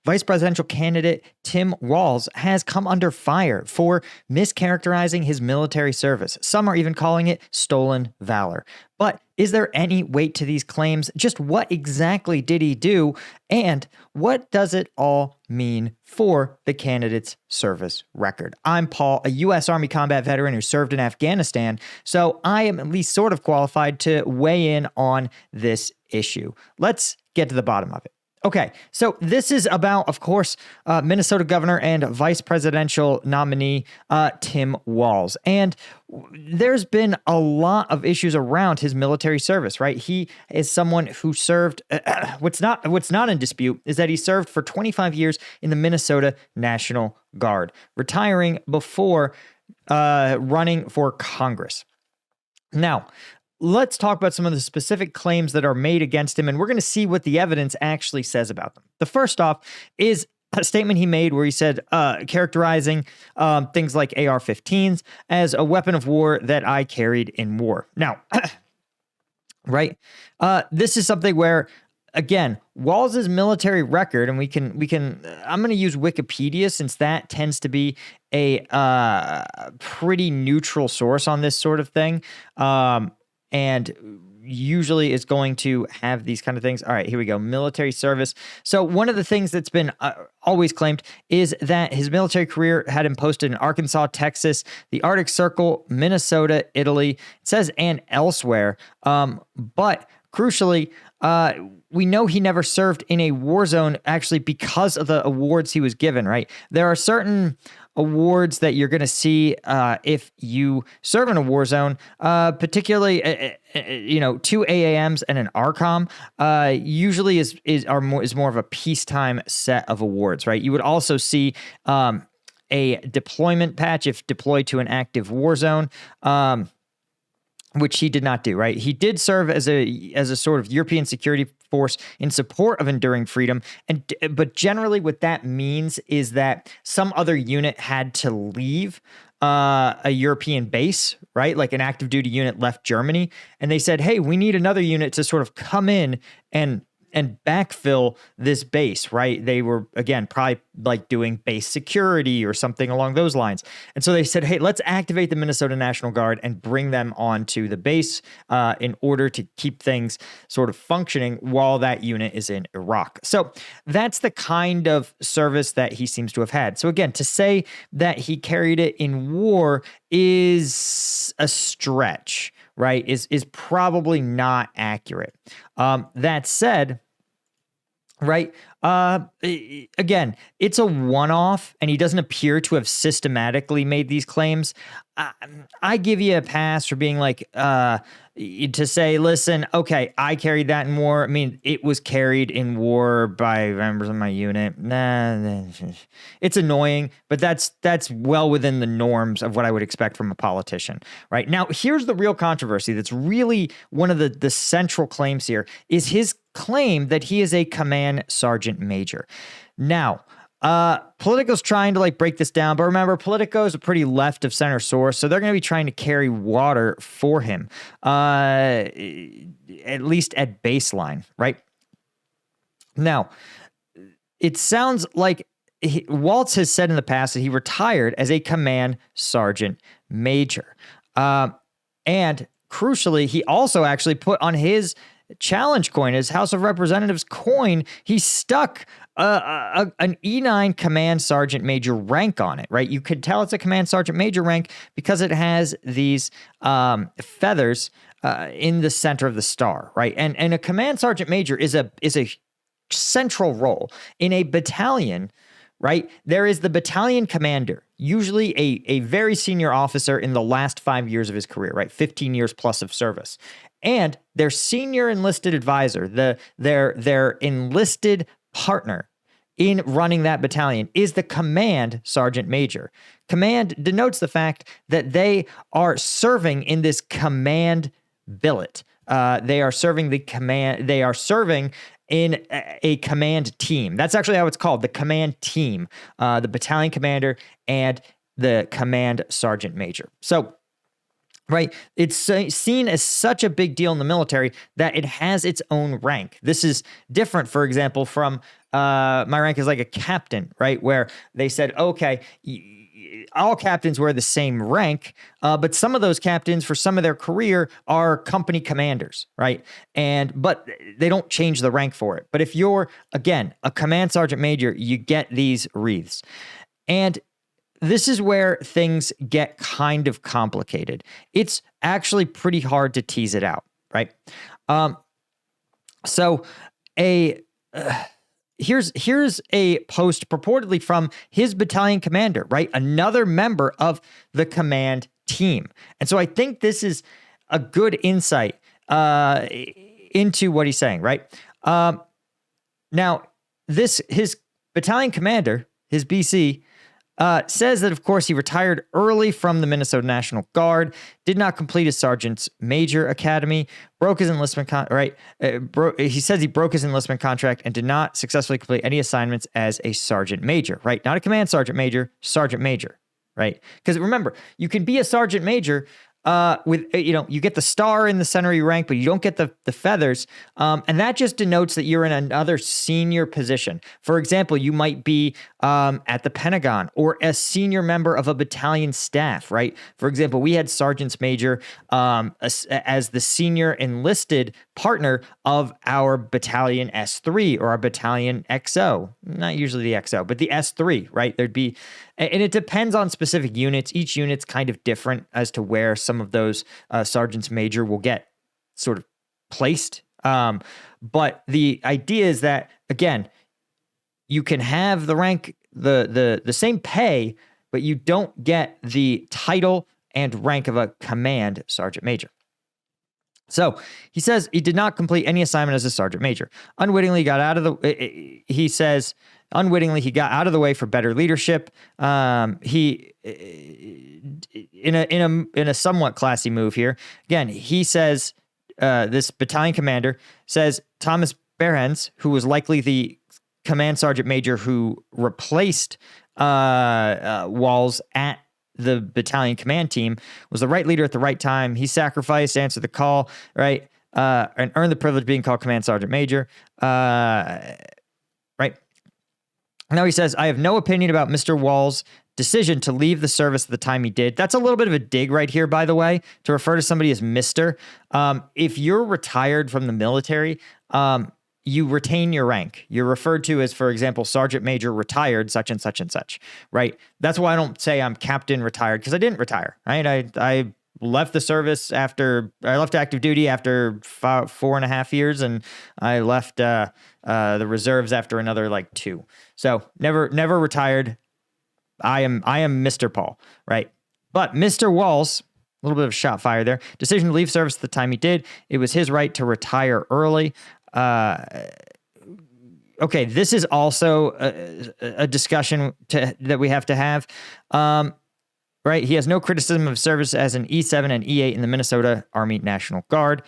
Vice presidential candidate Tim Walz has come under fire for mischaracterizing his military service. Some are even calling it stolen valor. But is there any weight to these claims? Just what exactly did he do? And what does it all mean for the candidate's service record? I'm Paul, a U.S. Army combat veteran who served in Afghanistan, so I am at least sort of qualified to weigh in on this issue. Let's get to the bottom of it. Okay, so this is about, of course, Minnesota governor and vice presidential nominee Tim Walz. And there's been a lot of issues around his military service, right? He is someone who served, what's not in dispute is that he served for 25 years in the Minnesota National Guard, retiring before running for Congress. Now, let's talk about some of the specific claims that are made against him, and we're going to see what the evidence actually says about them. The first off is a statement he made where he said, characterizing things like AR-15s as a weapon of war that I carried in war. Now, right, this is something where, again, Walz's military record, and we can. I'm going to use Wikipedia since that tends to be a pretty neutral source on this sort of thing. And usually is going to have these kind of things. All right, here we go. Military service. So one of the things that's been always claimed is that his military career had him posted in Arkansas, Texas, the Arctic Circle, Minnesota, Italy. It says and elsewhere. But crucially, we know he never served in a war zone actually because of the awards he was given, right? There are certain awards that you're going to see if you serve in a war zone, particularly, two AAMs and an ARCOM, usually is more of a peacetime set of awards, right? You would also see a deployment patch if deployed to an active war zone, which he did not do, right? He did serve as a sort of European security force in support of enduring freedom, but generally what that means is that some other unit had to leave a European base, right? Like an active duty unit left Germany, and they said, hey, we need another unit to sort of come in and backfill this base, right? They were, again, probably like doing base security or something along those lines. And so they said, hey, let's activate the Minnesota National Guard and bring them onto the base in order to keep things sort of functioning while that unit is in Iraq. So that's the kind of service that he seems to have had. So again, to say that he carried it in war is a stretch, right? Is probably not accurate. That said, right? Again, it's a one-off, and he doesn't appear to have systematically made these claims. I give you a pass for being like, to say, listen, okay, I carried that in war. I mean, it was carried in war by members of my unit. Nah, it's annoying, but that's well within the norms of what I would expect from a politician, right? Now, here's the real controversy that's really one of the central claims here is his claim that he is a command sergeant major. Now, Politico's trying to break this down, but remember, Politico is a pretty left of center source, so they're going to be trying to carry water for him, at least at baseline, right? Now, it sounds like Walz has said in the past that he retired as a command sergeant major. And crucially, he also actually put on his challenge coin, his House of Representatives coin, he stuck an E9 command sergeant major rank on it, right? You could tell it's a command sergeant major rank because it has these feathers in the center of the star, right? And a command sergeant major is a central role in a battalion, right? There is the battalion commander, usually a very senior officer in the last 5 years of his career, right? 15 years plus of service. And their senior enlisted advisor, their enlisted partner in running that battalion is the command sergeant major. Command denotes the fact that they are serving in this command billet. They are serving in a command team. That's actually how it's called, the command team, the battalion commander and the command sergeant major. So, right, it's seen as such a big deal in the military that it has its own rank. This is different, for example, from my rank is like a captain, right? Where they said, okay, all captains wear the same rank, but some of those captains for some of their career are company commanders, right? But they don't change the rank for it. But if you're, again, a command sergeant major, you get these wreaths. And this is where things get kind of complicated. It's actually pretty hard to tease it out, right? So here's a post purportedly from his battalion commander, right? Another member of the command team. And so I think this is a good insight into what he's saying, right? Now, his battalion commander, his BC, says that, of course, he retired early from the Minnesota National Guard, did not complete his sergeant's major academy, broke his enlistment he says he broke his enlistment contract and did not successfully complete any assignments as a sergeant major, right? Not a command sergeant major, right? Because remember, you can be a sergeant major with, you get the star in the center of your rank, but you don't get the feathers. And that just denotes that you're in another senior position. For example, you might be at the Pentagon or a senior member of a battalion staff, right? For example, we had sergeants major as the senior enlisted partner of our battalion S3 or our battalion XO, not usually the XO, but the S3, right? And it depends on specific units. Each unit's kind of different as to where some of those sergeants major will get sort of placed. But the idea is that, again, you can have the rank, the same pay, but you don't get the title and rank of a command sergeant major. So he says he did not complete any assignment as a sergeant major. Unwittingly got out of the, he says, unwittingly he got out of the way for better leadership. He, in a somewhat classy move here, again, he says, this battalion commander says Thomas Behrens, who was likely the command sergeant major who replaced Walz at the battalion command team, was the right leader at the right time. He sacrificed, answered the call, right, and earned the privilege of being called command sergeant major, right? Now he says, I have no opinion about Mr. Walz's decision to leave the service at the time he did. That's a little bit of a dig right here, by the way, to refer to somebody as Mr. If you're retired from the military, you retain your rank. You're referred to as, for example, sergeant major retired, such and such and such, right? That's why I don't say I'm captain retired, because I didn't retire, right? I left the service I left active duty after 4.5 years, and I left the reserves after another 2. So never retired. I am Mr. Paul, right? But Mr. Walz, a little bit of shot fire there, decision to leave service at the time he did. It was his right to retire early. Okay, this is also a discussion that we have to have. Right, he has no criticism of service as an E7 and E8 in the Minnesota Army National Guard.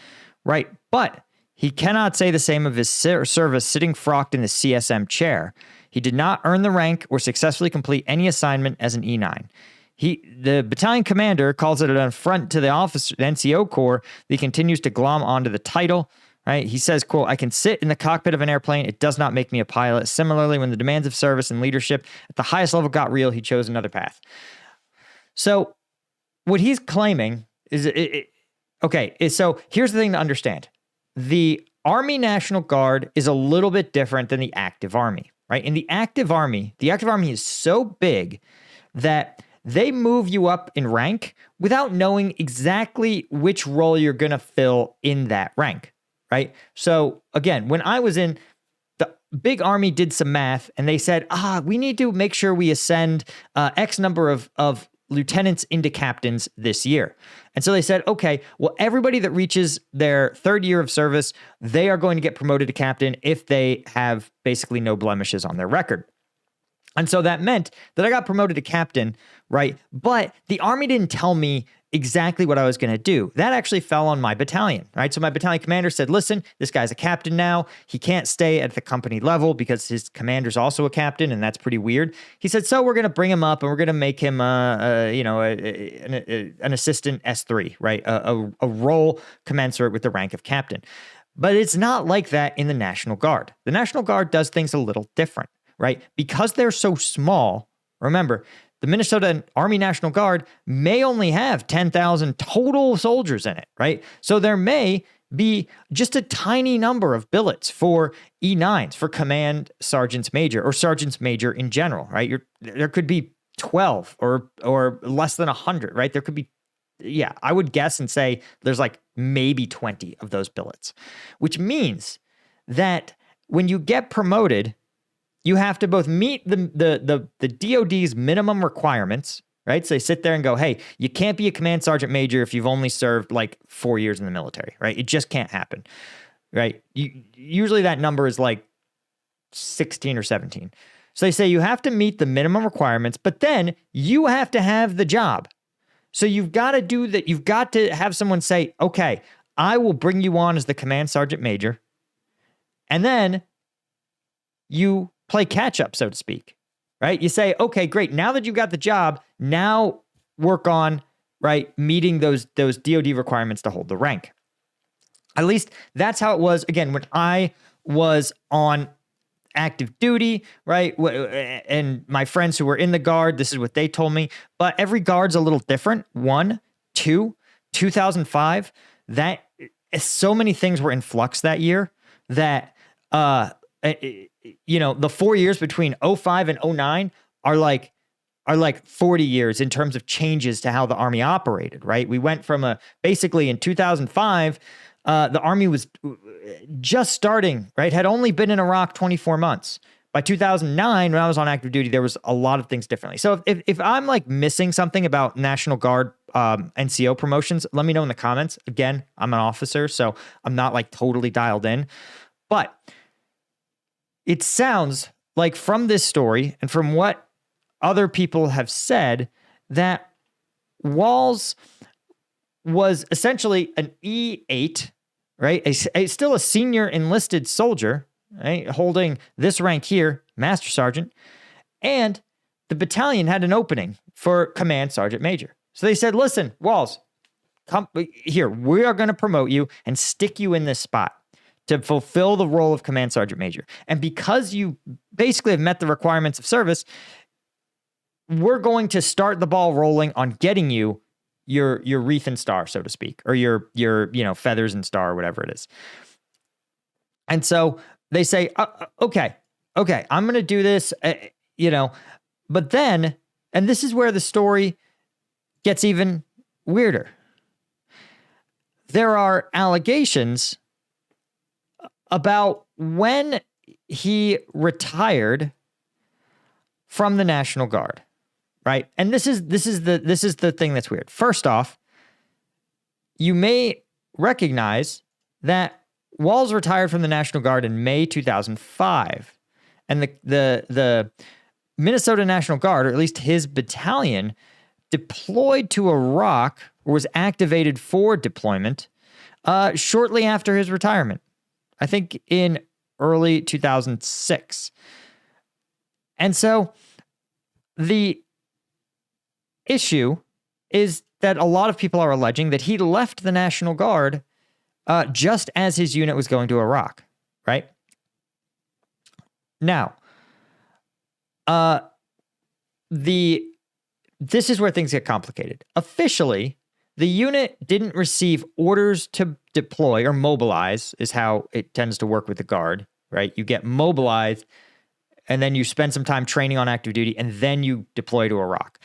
Right, but he cannot say the same of his service sitting frocked in the CSM chair. He did not earn the rank or successfully complete any assignment as an E9. The battalion commander calls it an affront to the NCO Corps that he continues to glom onto the title. Right? He says, quote, I can sit in the cockpit of an airplane. It does not make me a pilot. Similarly, when the demands of service and leadership at the highest level got real, he chose another path. So what he's claiming is, so here's the thing to understand. The Army National Guard is a little bit different than the active Army, right? In the active Army is so big that they move you up in rank without knowing exactly which role you're going to fill in that rank. Right. So again, when I was in the big Army, did some math and they said, we need to make sure we ascend X number of lieutenants into captains this year. And so they said, okay, well, everybody that reaches their 3rd year of service, they are going to get promoted to captain if they have basically no blemishes on their record. And so that meant that I got promoted to captain, right? But the Army didn't tell me exactly what I was going to do. That actually fell on my battalion, right? So my battalion commander said, listen, this guy's a captain now. He can't stay at the company level because his commander's also a captain, and that's pretty weird. He said, so we're going to bring him up and we're going to make him, an assistant S3, right? A role commensurate with the rank of captain. But it's not like that in the National Guard. The National Guard does things a little different, right? Because they're so small, remember, the Minnesota Army National Guard may only have 10,000 total soldiers in it, right? So there may be just a tiny number of billets for E9s, for command sergeants major or sergeants major in general, right? There could be 12 or less than 100, right? There could be, yeah, I would guess and say there's like maybe 20 of those billets, which means that when you get promoted, you have to both meet the DoD's minimum requirements, right? So they sit there and go, hey, you can't be a command sergeant major if you've only served like 4 years in the military, right? It just can't happen, right? Usually that number is like 16 or 17. So they say you have to meet the minimum requirements, but then you have to have the job. So you've got to do that. You've got to have someone say, okay, I will bring you on as the command sergeant major. And then you play catch up, so to speak, right? You say, okay, great. Now that you've got the job, now work on, right, meeting those DoD requirements to hold the rank. At least that's how it was, again, when I was on active duty, right? And my friends who were in the Guard, this is what they told me. But every Guard's a little different. 2005, that so many things were in flux that year that, the 4 years between 05 and 09 are like 40 years in terms of changes to how the Army operated, right? We went from basically in 2005, the Army was just starting, right? Had only been in Iraq 24 months. By 2009, when I was on active duty, there was a lot of things differently. So if I'm like missing something about National Guard NCO promotions, let me know in the comments. Again, I'm an officer, so I'm not like totally dialed in. But it sounds like from this story and from what other people have said that Walz was essentially an E8, right? Still a senior enlisted soldier, right? Holding this rank here, Master Sergeant. And the battalion had an opening for Command Sergeant Major. So they said, listen, Walz, come here. We are going to promote you and stick you in this spot to fulfill the role of Command Sergeant Major. And because you basically have met the requirements of service, we're going to start the ball rolling on getting you your wreath and star, so to speak, or your feathers and star, or whatever it is. And so they say, okay, I'm going to do this, but then, and this is where the story gets even weirder. There are allegations about when he retired from the National Guard, right? And this is the thing that's weird. First off, you may recognize that Walz retired from the National Guard in May 2005, and the Minnesota National Guard, or at least his battalion, deployed to Iraq, or was activated for deployment shortly after his retirement. I think in early 2006. And so the issue is that a lot of people are alleging that he left the National Guard just as his unit was going to Iraq, right? Now, this is where things get complicated. Officially, the unit didn't receive orders to deploy or mobilize, is how it tends to work with the Guard, right? You get mobilized, and then you spend some time training on active duty, and then you deploy to Iraq.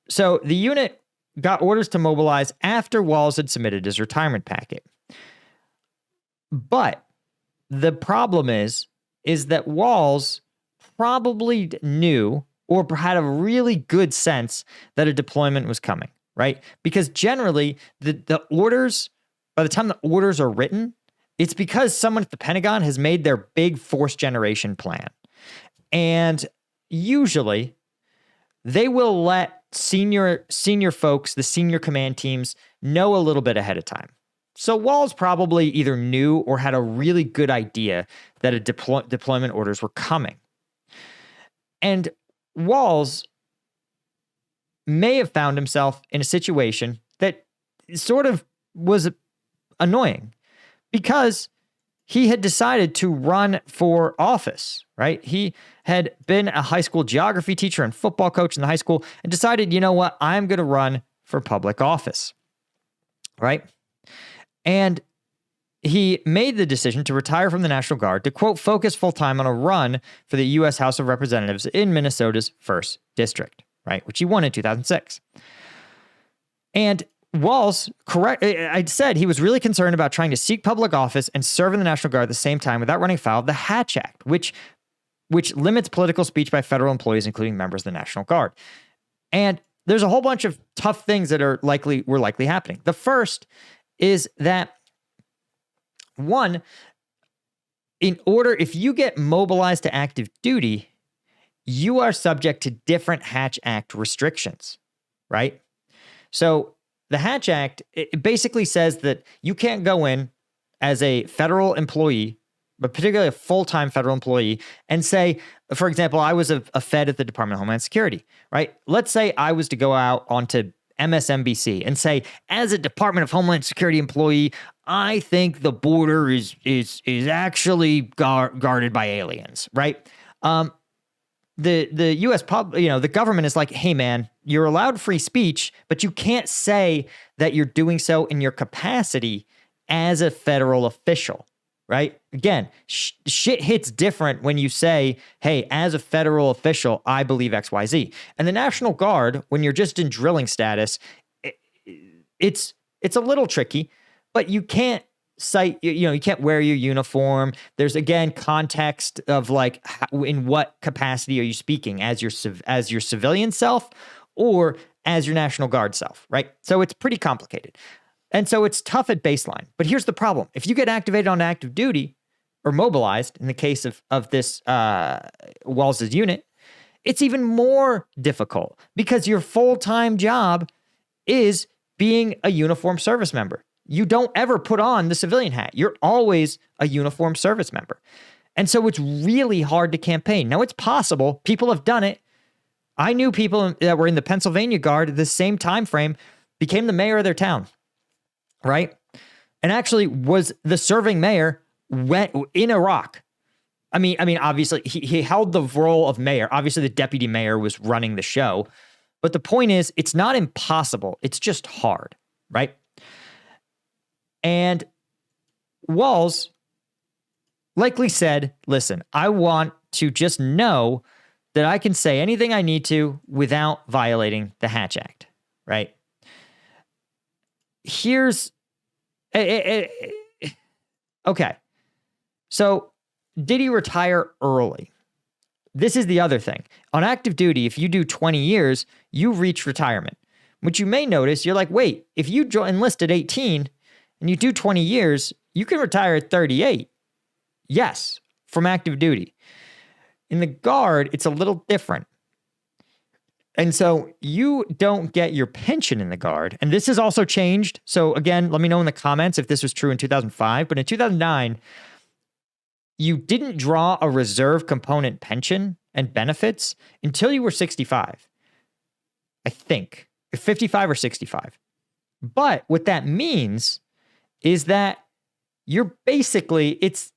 So the unit got orders to mobilize after Walz had submitted his retirement packet. But the problem is that Walz probably knew or had a really good sense that a deployment was coming, right? Because generally, the orders, by the time the orders are written, it's because someone at the Pentagon has made their big force generation plan. And usually, they will let senior folks, the senior command teams, know a little bit ahead of time. So Walz probably either knew or had a really good idea that a deployment orders were coming. And Walz may have found himself in a situation that sort of was annoying, because he had decided to run for office, right? He had been a high school geography teacher and football coach in the high school and decided, you know what, I'm going to run for public office, right? And he made the decision to retire from the National Guard to, quote, focus full-time on a run for the U.S. House of Representatives in Minnesota's 1st District, right? Which he won in 2006. And Walz, I said he was really concerned about trying to seek public office and serve in the National Guard at the same time without running foul of the Hatch Act, which limits political speech by federal employees, including members of the National Guard. And there's a whole bunch of tough things that were likely happening. The first is that, one, if you get mobilized to active duty, you are subject to different Hatch Act restrictions, right? So the Hatch Act, it basically says that you can't go in as a federal employee, but particularly a full-time federal employee, and say, for example, I was a Fed at the Department of Homeland Security, right? Let's say I was to go out onto MSNBC and say, as a Department of Homeland Security employee, I think the border is actually guarded by aliens, right? The U.S. the government is like, hey man, you're allowed free speech, but you can't say that you're doing so in your capacity as a federal official, right? Again, shit hits different when you say, hey, as a federal official, I believe X, Y, Z. And the National Guard, when you're just in drilling status, it's a little tricky, but you can't cite, you can't wear your uniform. There's, again, context of like, in what capacity are you speaking, as your civilian self or as your National Guard self, right? So it's pretty complicated. And so it's tough at baseline. But here's the problem. If you get activated on active duty or mobilized, in the case of this Walz's unit, it's even more difficult because your full-time job is being a uniformed service member. You don't ever put on the civilian hat. You're always a uniformed service member. And so it's really hard to campaign. Now, it's possible. People have done it. I knew people that were in the Pennsylvania Guard at the same time frame became the mayor of their town, right? And actually was the serving mayor went in Iraq. I mean, obviously, he held the role of mayor. Obviously, the deputy mayor was running the show. But the point is, it's not impossible. It's just hard, right? And Walz likely said, listen, I want to just know that I can say anything I need to without violating the Hatch Act, right? Here's... Okay. So, did he retire early? This is the other thing. On active duty, if you do 20 years, you reach retirement. Which you may notice, you're like, wait, if you enlist at 18 and you do 20 years, you can retire at 38. Yes, from active duty. In the Guard, it's a little different. And so you don't get your pension in the Guard. And this has also changed. So again, let me know in the comments if this was true in 2005. But in 2009, you didn't draw a reserve component pension and benefits until you were 65. I think. 55 or 65. But what that means is that you're basically, it's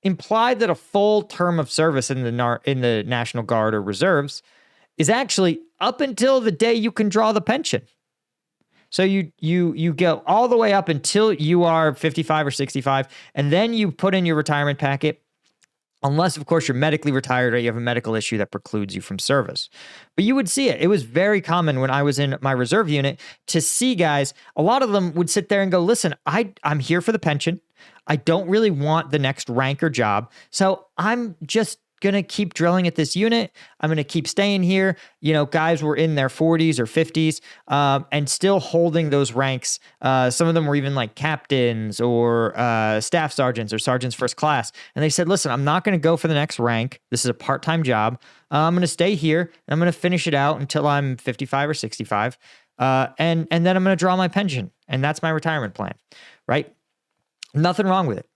implied that a full term of service in the National Guard or reserves is actually up until the day you can draw the pension. So you go all the way up until you are 55 or 65, and then you put in your retirement packet, unless, of course, you're medically retired or you have a medical issue that precludes you from service. But you would see it. It was very common when I was in my reserve unit to see guys, a lot of them would sit there and go, listen, I'm here for the pension. I don't really want the next rank or job. So I'm just going to keep drilling at this unit. I'm going to keep staying here. You know, guys were in their 40s or 50s and still holding those ranks. Some of them were even like captains or staff sergeants or sergeants first class. And they said, listen, I'm not going to go for the next rank. This is a part-time job. I'm going to stay here and I'm going to finish it out until I'm 55 or 65. And then I'm going to draw my pension. And that's my retirement plan, right? Nothing wrong with it.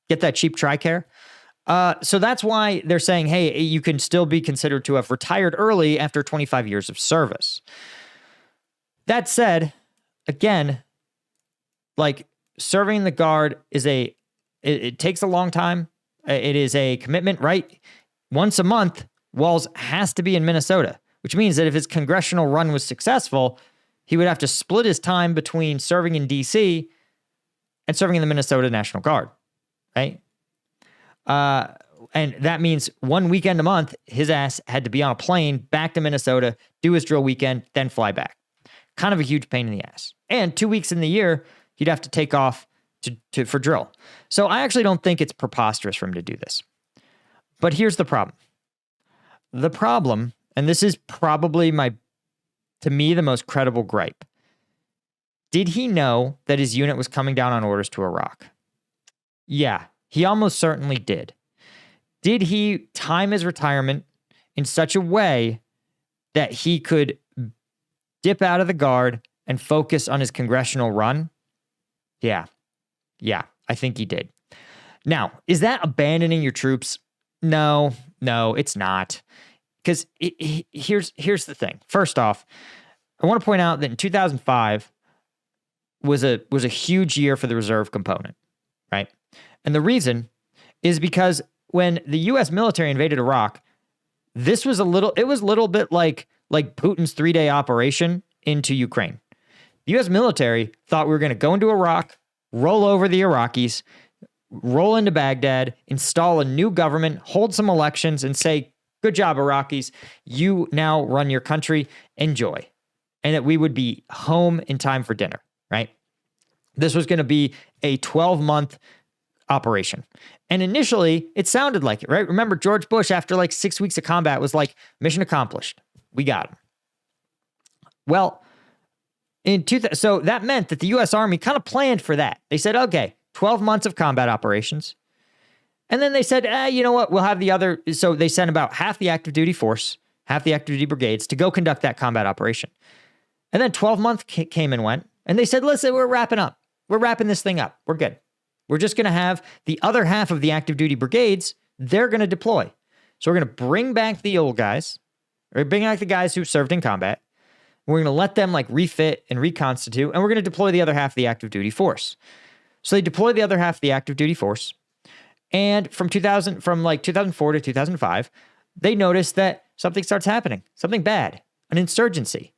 Get that cheap TRICARE. So that's why they're saying, hey, you can still be considered to have retired early after 25 years of service. That said, again, like serving in the Guard is a it takes a long time. It is a commitment, right? Once a month, Walz has to be in Minnesota, which means that if his congressional run was successful, he would have to split his time between serving in D.C. and serving in the Minnesota National Guard, right? And that means one weekend a month, his ass had to be on a plane back to Minnesota, do his drill weekend, then fly back. Kind of a huge pain in the ass. And 2 weeks in the year, he'd have to take off for drill. So I actually don't think it's preposterous for him to do this. But here's the problem. The problem, and this is probably to me, the most credible gripe. Did he know that his unit was coming down on orders to Iraq? Yeah, he almost certainly did. Did he time his retirement in such a way that he could dip out of the Guard and focus on his congressional run? Yeah, I think he did. Now, is that abandoning your troops? No, it's not. Because here's the thing. First off, I want to point out that in 2005 was a huge year for the reserve component, right? And the reason is because when the U.S. military invaded Iraq, it was a little bit like Putin's 3-day operation into Ukraine. The U.S. military thought we were going to go into Iraq, roll over the Iraqis, roll into Baghdad, install a new government, hold some elections, and say, good job, Iraqis. You now run your country. Enjoy. And that we would be home in time for dinner, right? This was going to be a 12-month operation. And initially, it sounded like it, right? Remember, George Bush, after like 6 weeks of combat, was like, mission accomplished. We got him. Well, so that meant that the U.S. Army kind of planned for that. They said, okay, 12 months of combat operations. And then they said, you know what? We'll have the other. So they sent about half the active duty force, half the active duty brigades to go conduct that combat operation. And then 12 months came and went. And they said, listen, we're wrapping up. We're wrapping this thing up. We're good. We're just going to have the other half of the active duty brigades. They're going to deploy. So we're going to bring back the old guys, or bring back the guys who served in combat. We're going to let them like refit and reconstitute. And we're going to deploy the other half of the active duty force. So they deployed the other half of the active duty force. And from 2004 to 2005, they noticed that something starts happening, something bad, an insurgency,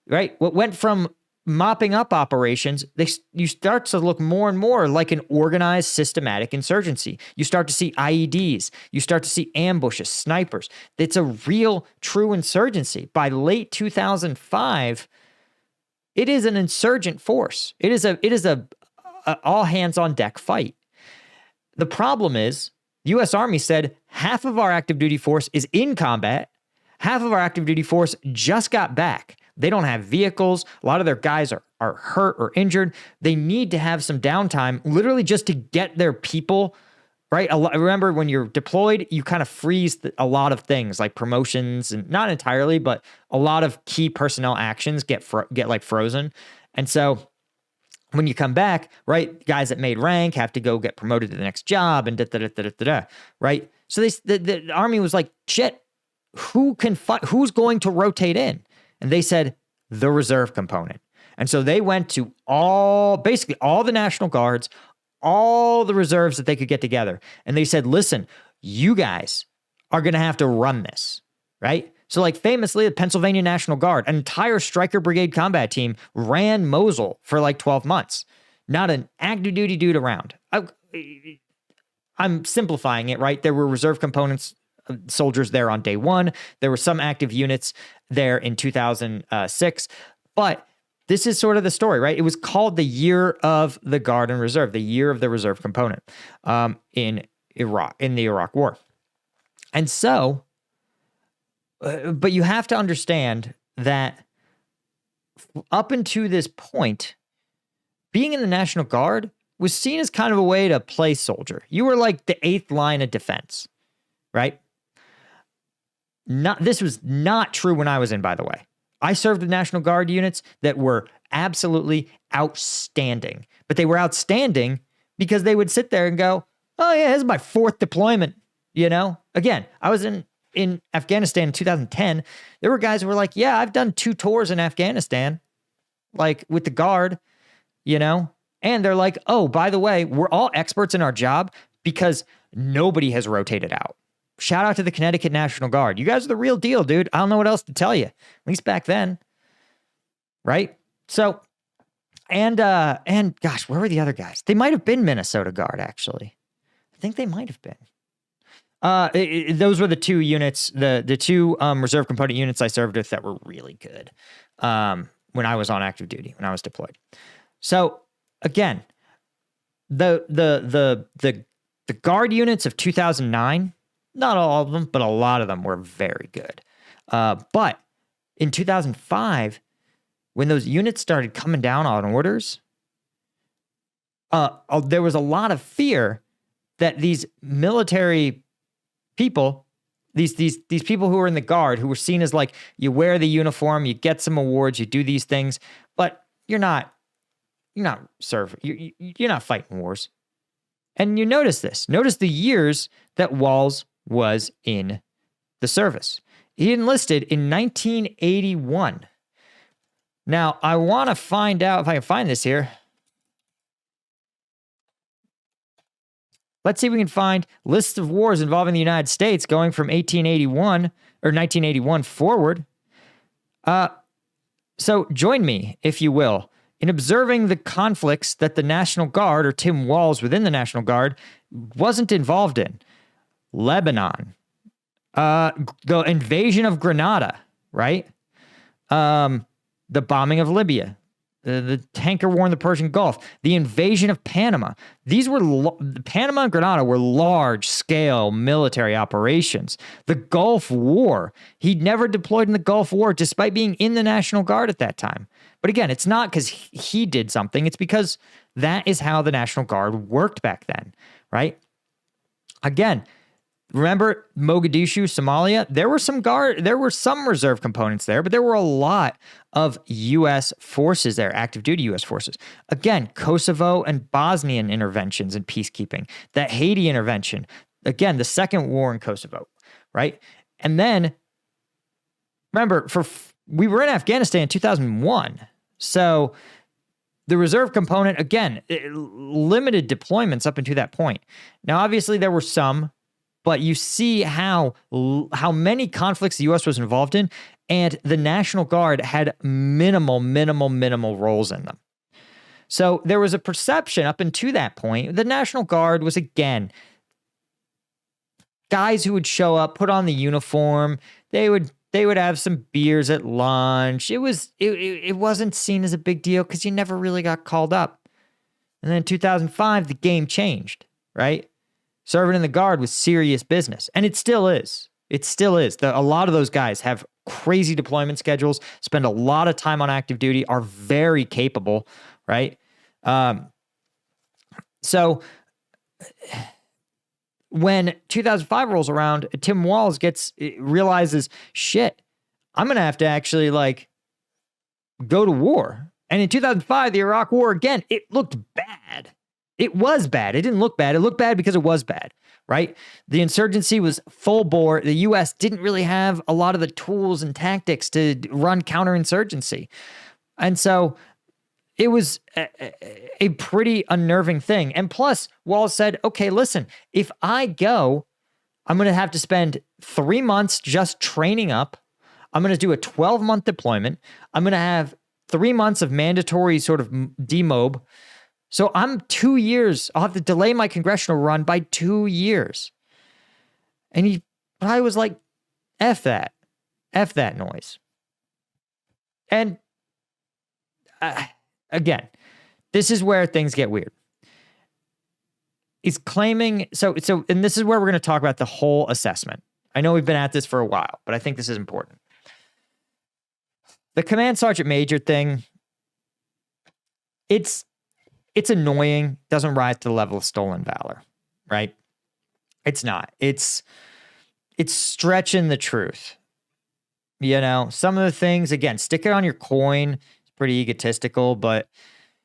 right? What went from mopping up operations, you start to look more and more like an organized, systematic insurgency. You start to see IEDs. You start to see ambushes, snipers. It's a real, true insurgency. By late 2005, it is an insurgent force. It is a all hands on deck fight. The problem is, the U.S. Army said half of our active duty force is in combat. Half of our active duty force just got back. They don't have vehicles. A lot of their guys are hurt or injured. They need to have some downtime, literally just to get their people, right? Remember, when you're deployed, you kind of freeze a lot of things like promotions, and not entirely, but a lot of key personnel actions get like frozen. And so when you come back, right, guys that made rank have to go get promoted to the next job and right? So the Army was like, shit, who's going to rotate in? And they said, the reserve component. And so they went to basically all the National Guards, all the reserves that they could get together. And they said, listen, you guys are going to have to run this, right? So like famously, the Pennsylvania National Guard, an entire Stryker Brigade combat team ran Mosul for like 12 months. Not an active duty dude around. I'm simplifying it, right? There were reserve components, soldiers there on day one. There were some active units there in 2006. But this is sort of the story, right? It was called the Year of the Guard and Reserve, the Year of the Reserve component in the Iraq War. And so, but you have to understand that up until this point, being in the National Guard was seen as kind of a way to play soldier. You were like the 8th line of defense, right? This was not true when I was in, by the way. I served with National Guard units that were absolutely outstanding. But they were outstanding because they would sit there and go, oh yeah, this is my 4th deployment, you know? Again, I was in Afghanistan in 2010. There were guys who were like, yeah, I've done 2 tours in Afghanistan, like with the Guard, you know? And they're like, oh, by the way, we're all experts in our job because nobody has rotated out. Shout out to the Connecticut National Guard. You guys are the real deal, dude. I don't know what else to tell you. At least back then. Right? So, and gosh, where were the other guys? They might have been Minnesota Guard, actually. I think they might have been. Those were the two units, the two reserve component units I served with that were really good when I was on active duty, when I was deployed. So again, the guard units of 2009, not all of them, but a lot of them were very good. But in 2005, when those units started coming down on orders, there was a lot of fear that these military people, these people who were in the Guard, who were seen as like, you wear the uniform, you get some awards, you do these things, but you're not serving, you're not fighting wars. And you notice this. Notice the years that Walz was in the service. He enlisted in 1981. Now, I want to find out if I can find this here. Let's see if we can find lists of wars involving the United States going from 1881 or 1981 forward. So join me, if you will, in observing the conflicts that the National Guard, or Tim Walz within the National Guard, wasn't involved in. Lebanon, the invasion of Grenada, right? The bombing of Libya, the tanker war in the Persian Gulf, the invasion of Panama. These were, Panama and Grenada were large-scale military operations. The Gulf War, he'd never deployed in the Gulf War despite being in the National Guard at that time. But again, it's not because he did something. It's because that is how the National Guard worked back then, right? Again, remember Mogadishu, Somalia? There were some reserve components there, but there were a lot of U.S. forces there, active duty U.S. forces. Again, Kosovo and Bosnian interventions in peacekeeping, that Haiti intervention, again, the second war in Kosovo, right? And then, remember, we were in Afghanistan in 2001. So the reserve component, again, limited deployments up until that point. Now, obviously, there were some, but you see how many conflicts the U.S. was involved in, and the National Guard had minimal roles in them. So there was a perception up until that point. The National Guard was, again, guys who would show up, put on the uniform. They would have some beers at lunch. It wasn't seen as a big deal because you never really got called up. And then in 2005, the game changed, right? Serving in the Guard was serious business, and it still is. It still is. A lot of those guys have crazy deployment schedules, spend a lot of time on active duty, are very capable, right? So when 2005 rolls around, Tim Walz realizes, shit, I'm going to have to actually go to war. And in 2005, the Iraq War, again, it looked bad. It was bad. It didn't look bad. It looked bad because it was bad, right? The insurgency was full bore. The U.S. didn't really have a lot of the tools and tactics to run counterinsurgency. And so it was a pretty unnerving thing. And plus, Walz said, okay, listen, if I go, I'm going to have to spend 3 months just training up. I'm going to do a 12-month deployment. I'm going to have 3 months of mandatory sort of demob. So I'm 2 years. I'll have to delay my congressional run by 2 years. And he probably was like, F that. F that noise. And again, this is where things get weird. He's claiming, and this is where we're going to talk about the whole assessment. I know we've been at this for a while, but I think this is important. The command sergeant major thing, it's annoying, doesn't rise to the level of stolen valor, right? It's not. It's stretching the truth. You know, some of the things, again, stick it on your coin. It's pretty egotistical, but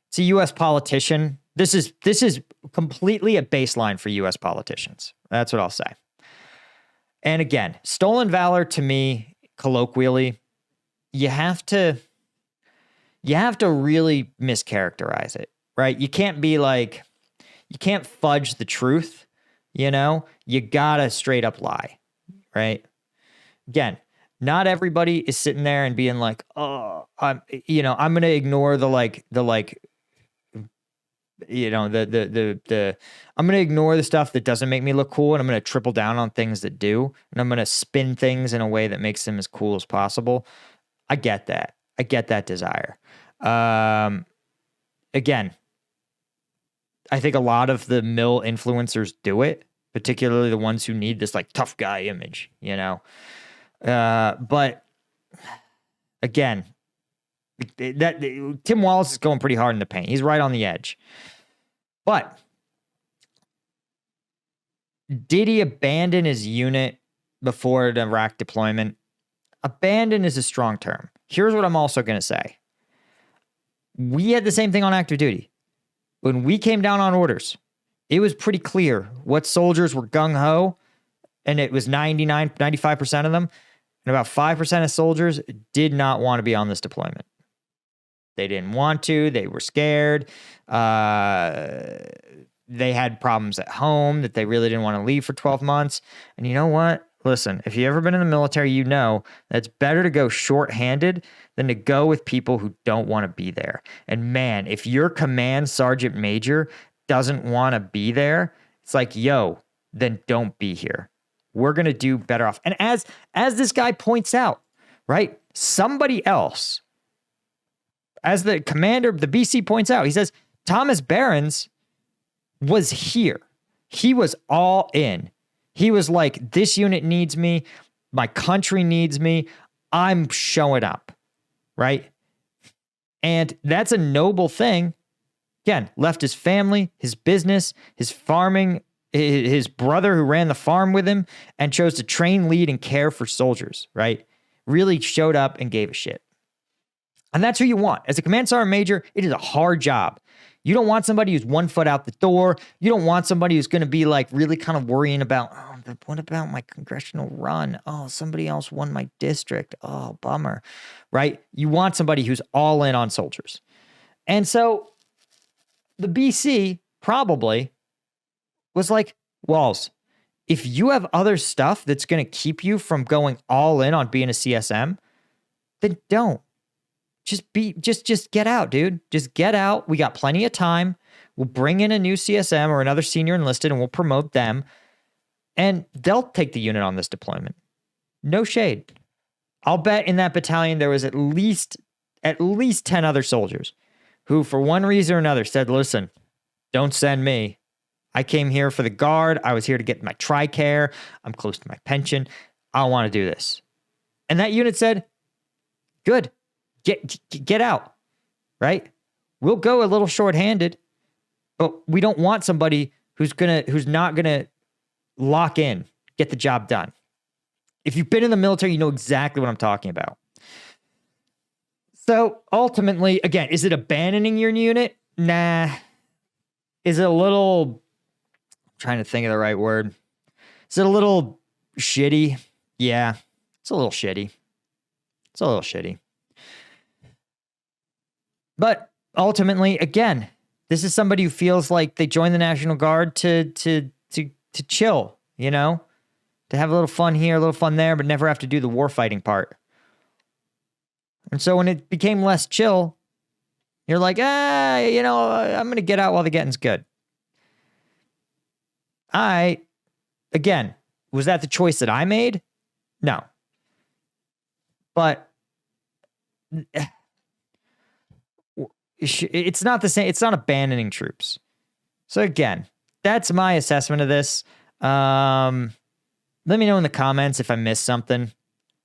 it's a U.S. politician. This is completely a baseline for U.S. politicians. That's what I'll say. And again, stolen valor to me, colloquially, you have to really mischaracterize it. right? You can't be like, you can't fudge the truth, you know? You gotta straight up lie, right? Again, not everybody is sitting there and being like, oh, I'm going to ignore the I'm going to ignore the stuff that doesn't make me look cool, and I'm going to triple down on things that do, and I'm going to spin things in a way that makes them as cool as possible. I get that. I get that desire. Again, I think a lot of the mill influencers do it, particularly the ones who need this like tough guy image, you know? But again, Tim Walz is going pretty hard in the paint. He's right on the edge. But did he abandon his unit before the Iraq deployment? Abandon is a strong term. Here's what I'm also going to say. We had the same thing on active duty. When we came down on orders, it was pretty clear what soldiers were gung-ho, and it was 95% of them. And about 5% of soldiers did not want to be on this deployment. They didn't want to. They were scared. They had problems at home that they really didn't want to leave for 12 months. And you know what? Listen, if you've ever been in the military, you know that it's better to go short-handed than to go with people who don't want to be there. And man, if your command sergeant major doesn't want to be there, it's like, yo, then don't be here. We're going to do better off. And as this guy points out, right, somebody else, as the commander of the BC points out, he says, Thomas Behrens was here. He was all in. He was like, this unit needs me. My country needs me. I'm showing up, right? And that's a noble thing. Again, left his family, his business, his farming, his brother who ran the farm with him, and chose to train, lead, and care for soldiers, right? Really showed up and gave a shit. And that's who you want. As a command sergeant major, it is a hard job. You don't want somebody who's 1 foot out the door. You don't want somebody who's going to be like really kind of worrying about, oh, but what about my congressional run? Oh, somebody else won my district. Oh, bummer, right? You want somebody who's all in on soldiers. And so the BC probably was like, Walz, if you have other stuff that's going to keep you from going all in on being a CSM, then don't. Just get out, dude. Just get out. We got plenty of time. We'll bring in a new CSM or another senior enlisted and we'll promote them. And they'll take the unit on this deployment. No shade. I'll bet in that battalion there was at least 10 other soldiers who, for one reason or another, said, listen, don't send me. I came here for the guard. I was here to get my TRICARE. I'm close to my pension. I want to do this. And that unit said, good. Get out, right? We'll go a little short-handed, but we don't want somebody who's not gonna lock in, get the job done. If you've been in the military, you know exactly what I'm talking about. So ultimately, again, is it abandoning your unit? Nah. Is it a little, I'm trying to think of the right word. Is it a little shitty? Yeah, it's a little shitty. It's a little shitty. But ultimately, again, this is somebody who feels like they joined the National Guard to chill, you know, to have a little fun here, a little fun there, but never have to do the war fighting part. And so when it became less chill, you're like, I'm going to get out while the getting's good. Again, was that the choice that I made? No. But it's not the same. It's not abandoning troops. So again, that's my assessment of this. Let me know in the comments if I missed something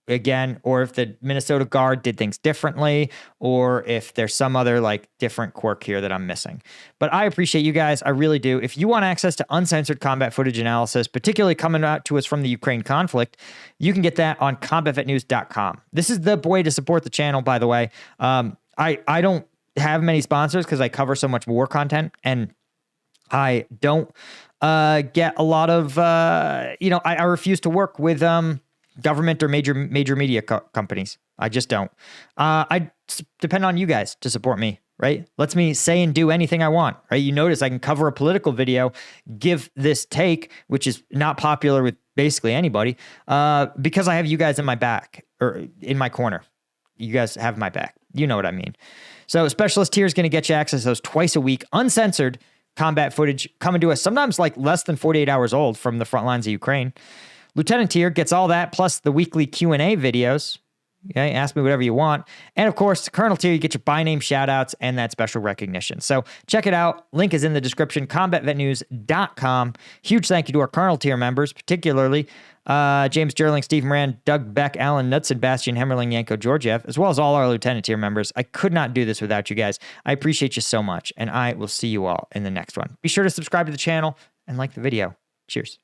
again, or if the Minnesota Guard did things differently, or if there's some other like different quirk here that I'm missing. But I appreciate you guys. I really do. If you want access to uncensored combat footage analysis, particularly coming out to us from the Ukraine conflict, you can get that on combatvetnews.com. This is the way to support the channel, by the way. I don't have many sponsors because I cover so much war content, and I don't get a lot of, I refuse to work with government or major media companies. I just don't. I depend on you guys to support me, right? Lets me say and do anything I want, right? You notice I can cover a political video, give this take, which is not popular with basically anybody, because I have you guys in my back or in my corner. You guys have my back. You know what I mean. So specialist tier is going to get you access to those twice a week, uncensored combat footage coming to us, sometimes like less than 48 hours old from the front lines of Ukraine. Lieutenant tier gets all that, plus the weekly Q&A videos. Okay, ask me whatever you want. And of course, Colonel tier, you get your by name shout outs and that special recognition. So check it out. Link is in the description, combatvetnews.com. Huge thank you to our Colonel tier members, particularly James Jerling, Steve Moran, Doug Beck, Alan Knudsen, Bastian Hemmerling, Yanko Georgiev, as well as all our Lieutenant tier members. I could not do this without you guys. I appreciate you so much, and I will see you all in the next one. Be sure to subscribe to the channel and like the video. Cheers.